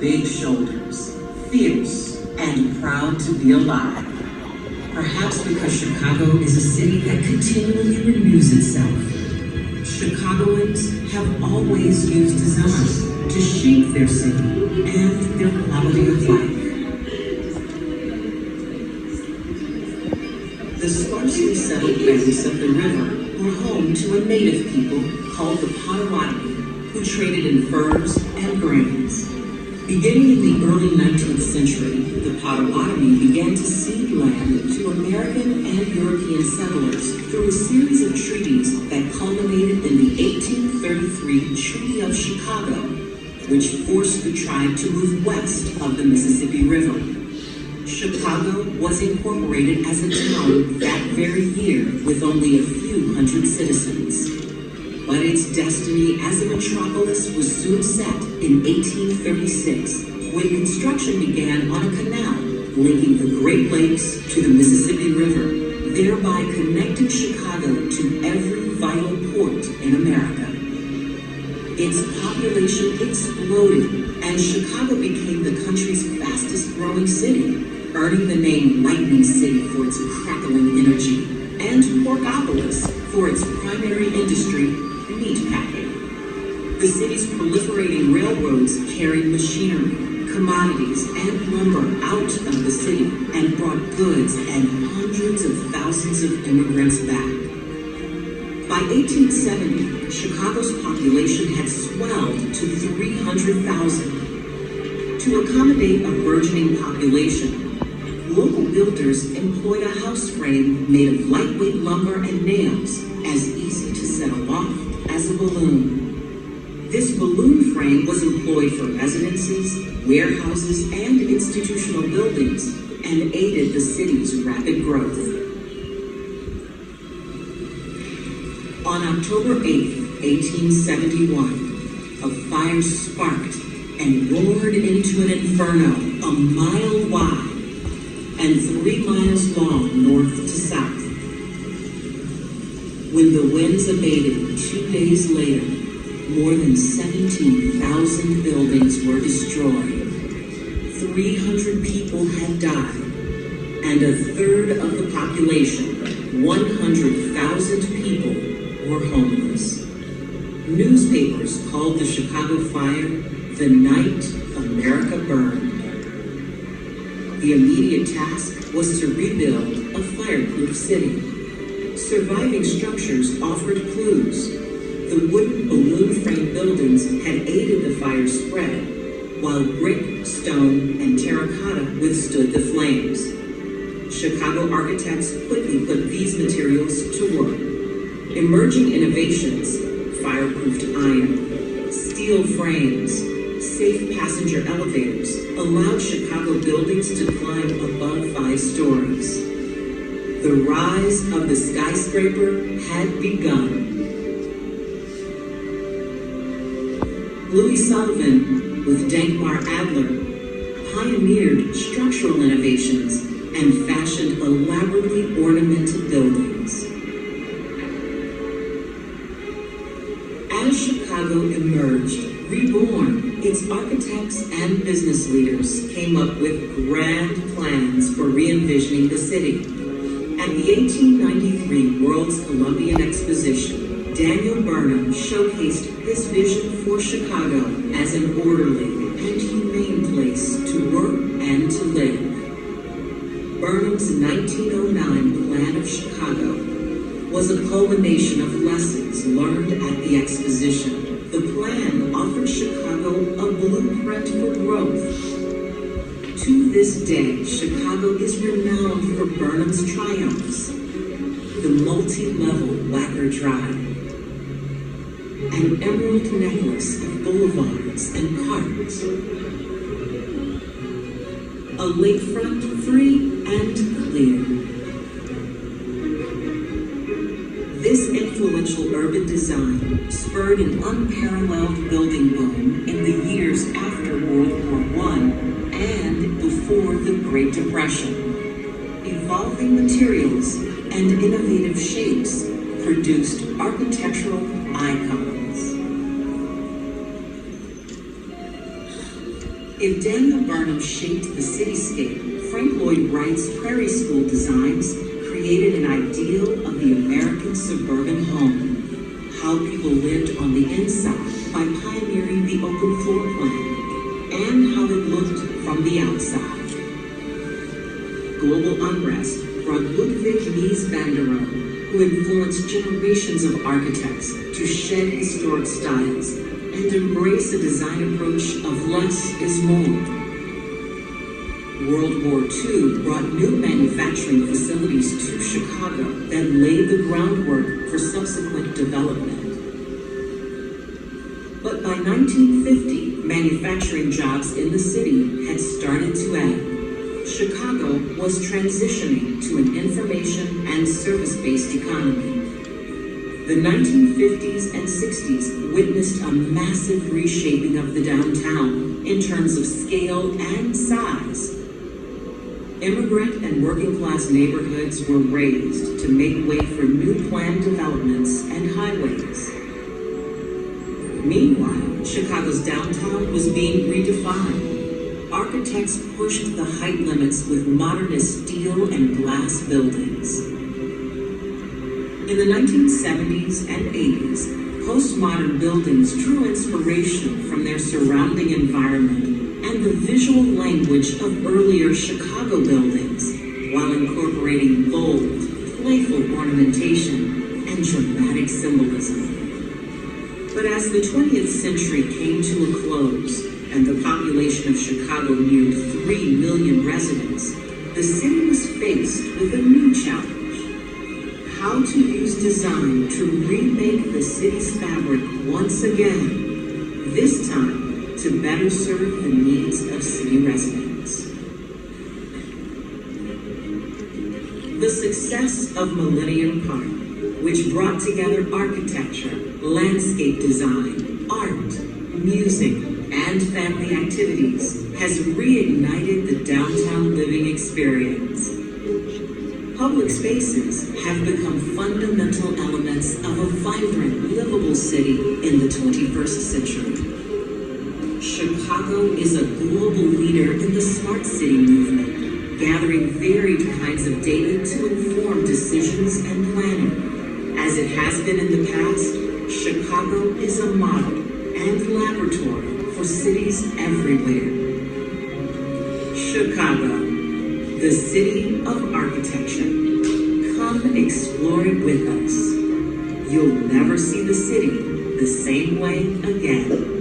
big shoulders, fierce, and proud to be alive. Perhaps because Chicago is a city that continually renews itself. Chicagoans have always used design to shape their city and their quality of life. The sparsely settled banks of the river were home to a native people called the Potawatomi, who traded in furs and grains. Beginning in the early 19th century, the Potawatomi began to cede land to American and European settlers through a series of treaties that culminated in the 1833 Treaty of Chicago, which forced the tribe to move west of the Mississippi River. Chicago was incorporated as a town that very year with only a few hundred citizens. But its destiny as a metropolis was soon set in 1836 when construction began on a canal linking the Great Lakes to the Mississippi River, thereby connecting Chicago to every vital port in America. Its population exploded, and Chicago became the country's fastest growing city, earning the name Lightning City for its crackling energy, and Porkopolis for its primary industry, meatpacking. The city's proliferating railroads carried machinery, commodities, and lumber out of the city and brought goods and hundreds of thousands of immigrants back. By 1870, Chicago's population had swelled to 300,000. To accommodate a burgeoning population, local builders employed a house frame made of lightweight lumber and nails, as easy to set aloft as a balloon. This balloon frame was employed for residences, warehouses, and institutional buildings, and aided the city's rapid growth. On October 8, 1871, a fire sparked and roared into an inferno a mile wide and 3 miles long north to south. When the winds abated 2 days later, more than 17,000 buildings were destroyed. 300 people had died, and a third of the population, 100,000 people, were homeless. Newspapers called the Chicago fire the night America burned. The immediate task was to rebuild a fireproof city. Surviving structures offered clues. The wooden balloon frame buildings had aided the fire's spread, while brick, stone, and terracotta withstood the flames. Chicago architects quickly put these materials to work. Emerging innovations, fireproofed iron, steel frames, safe passenger elevators allowed Chicago buildings to climb above 5 stories. The rise of the skyscraper had begun. Louis Sullivan, with Dankmar Adler, pioneered structural innovations and fashioned elaborately ornamented buildings. As Chicago emerged, reborn, its architects and business leaders came up with grand plans for re-envisioning the city. At the 1893 World's Columbian Exposition, Daniel Burnham showcased his vision for Chicago as an orderly and humane place to work and to live. Burnham's 1909 plan of Chicago was a culmination of lessons learned at the exposition. The plan offered Chicago a blueprint for growth. To this day, Chicago is renowned for Burnham's triumphs. The multi-level Wacker Drive, an emerald necklace of boulevards and parks, a lakefront free and clear. This influential urban design spurred an unparalleled building boom in the years after World War I and before the Great Depression. Evolving materials and innovative shapes produced architectural icons. If Daniel Burnham shaped the cityscape, Frank Lloyd Wright's Prairie School designs created an ideal of the American suburban home, how people lived on the inside by pioneering the open floor plan, and how it looked from the outside. Global unrest brought Ludwig Mies van der Rohe, who influenced generations of architects to shed historic styles and embrace a design approach of less is more. World War II brought new manufacturing facilities to Chicago that laid the groundwork for subsequent development. But by 1950, manufacturing jobs in the city had started to end. Chicago was transitioning to an information and service-based economy. The 1950s and 60s witnessed a massive reshaping of the downtown in terms of scale and size. Immigrant and working-class neighborhoods were raised to make way for new planned developments and highways. Meanwhile, Chicago's downtown was being redefined. Architects pushed the height limits with modernist steel and glass buildings. In the 1970s and 80s, postmodern buildings drew inspiration from their surrounding environment and the visual language of earlier Chicago buildings, while incorporating bold, playful ornamentation and dramatic symbolism. But as the 20th century came to a close and the population of Chicago neared 3 million residents, the city was faced with a new challenge: how to use design to remake the city's fabric once again, this time to better serve the needs of city residents. The success of Millennium Park, which brought together architecture, landscape design, art, music, and family activities, has reignited the downtown living experience. Public spaces have become fundamental elements of a vibrant, livable city in the 21st century. Chicago is a global leader in the smart city movement, gathering varied kinds of data to inform decisions and planning. As it has been in the past, Chicago is a model and laboratory for cities everywhere. Chicago, the city of architecture. Come explore it with us. You'll never see the city the same way again.